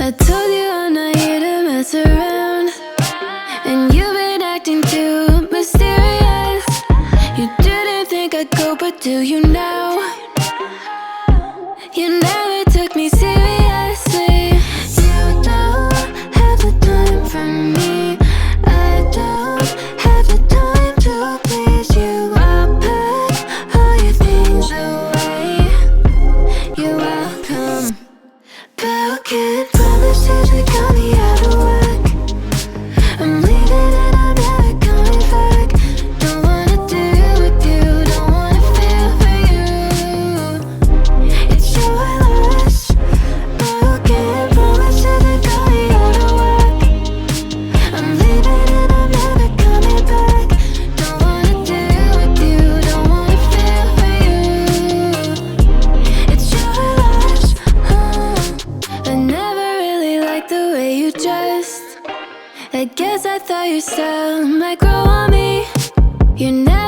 I told you I'm not here to mess around, and you've been acting too mysterious. You didn't think I'd go, but do you now? You never took me seriously. You don't have the time for me. I don't have the time to please you. I'll pack all your things away. You're welcome. Broken promises that got me out of work. I'm leaving and I'm never coming back. Don't wanna deal with you, don't wanna feel for you. It's your loss. Broken promises that got me out of work. I'm leaving and I'm never coming back. Don't wanna deal with you, don't wanna feel for you. It's your loss. I never really liked the way you dressed. I guess I thought your style might grow on me. You never